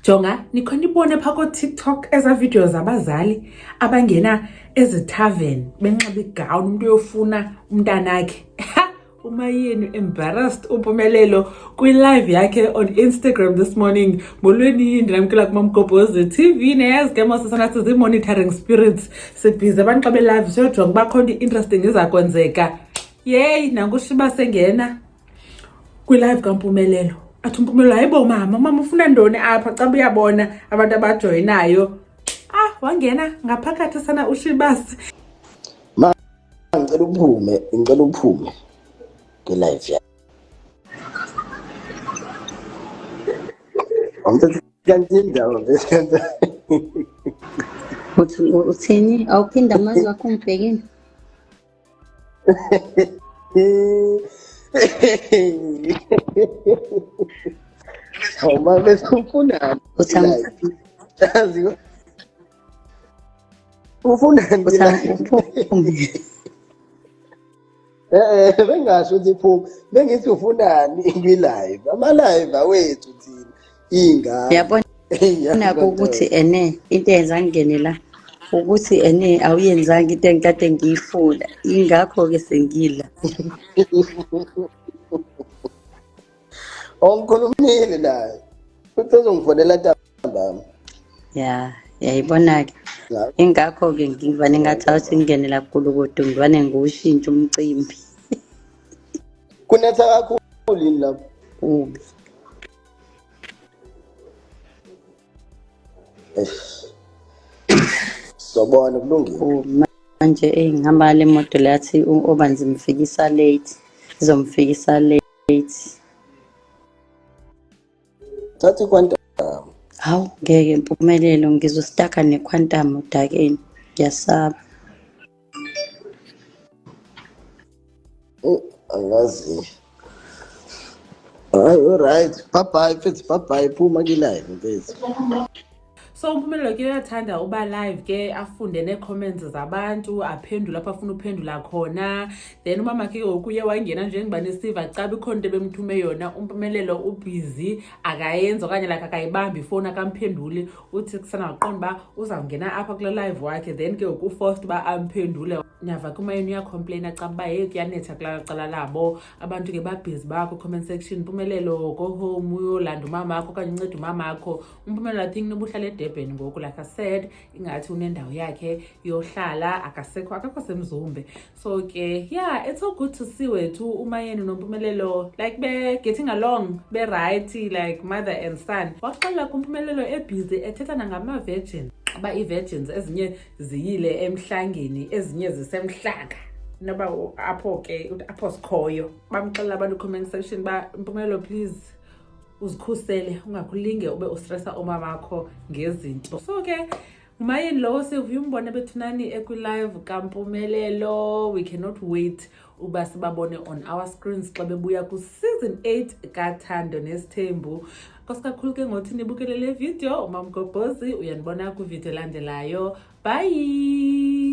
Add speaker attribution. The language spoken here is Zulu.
Speaker 1: Jonga nikhona ibone phako TikTok eza videos abazali abangena ezitavern benxiba igown umuntu uyofuna umntanakhe. Umayeni embarrassed uMpumelelo kwi live yakhe on Instagram this morning. Molweni ndinamkela kuMamgobhozi TV nezigemo sisanathi zi monitoring spirits sibhize abantu xa live siyojonga bakhona interesting izakwenzeka. Yey nankushiba sengena kwi live kaMpumelelo. Athi uMpumelelo hayibo mama ufuna ndoni apha xa uyabona abantu abajoyinayo. Wangena ngaphakathi sana uShibasi.
Speaker 2: Ngicela uphume ke live ya. Kantindawo bese.
Speaker 3: Uthini awuphinda amazwi akho ngibhekeni.
Speaker 2: Uma besufuna uthanda ufuna bengasho ukuthi phuma bengithi ufunani kwi-live ama-live awethu thina ingane
Speaker 3: yabona ukuthi ene into eyenzangene la ukuthi ene awuyenzanga into engikade ngiyifuna ingakho-ke sengila
Speaker 2: ongikhulumile naye futhi uzongifonela ntambama
Speaker 3: yayibona-ke ingakho-ke ngivane ngathatha ingenela kakhulu kodwa ngivane ngiwushintshe umcimbi
Speaker 2: kunetha kakhulu yini lapho
Speaker 3: ubi
Speaker 2: sobona kulungile
Speaker 3: manje ngihamba le moto lathi obanzi mfikisa late izomfikisa late
Speaker 2: thatha iquantum
Speaker 3: hawu ngeke Mpumelelo ngizostaka nequantum udakeni ngiyasaba
Speaker 2: angazi alright bye phuma ki-live mfethu.
Speaker 1: So uMpumelelo ke uyathanda uba live ke afunde ne-comments zabantu aphendula apha afuna uphendula khona. Then umama ke ngokuye wangena njengoba nesiva caba ikhona into bemthume yona uMpumelelo ubusy akayenza okanye like akayibambi ifoni akamphenduli uthi kusana waqonda uba uzawungena apha kule live wakhe then ke ukuforced uba amphendule. Nyava kumayeni uyacomplaina caba uba hey kuyanetha kulaa cala labo abantu ke babhizi bakho comment section. Mpumelelo go home uyolanda umama akho okanye unceda umama akho. uMpumelelo I think nobuhlala eDurban ngoku like I said ingathi unendawo yakhe yohlala akakho semzumbe. So ke it's so good to see wethu umayeni noMpumelelo like be getting along be right like mother and son. Waxela kuMpumelelo ebusy ethetha ngama virgin aba i-virgins ezinye ziyile emhlangeni ezinye zisemhlanga noba apho ke apho sikhoyo bamxelela abantu comment section ba Mpumelelo please uzikhusele ungakulinge ube ustressa omama wakho ngezinto. So ke umayeni lo sivuya umbone bethunani ekwi-live kaMpumelelo. We cannot wait uba sibabone on our screens xa bebuya ku season 8 kaThando Nesithembu. Kakhulu ke ngothi nibukele le video uMamgobhozi uyanibona ku video elandelayo. Bye.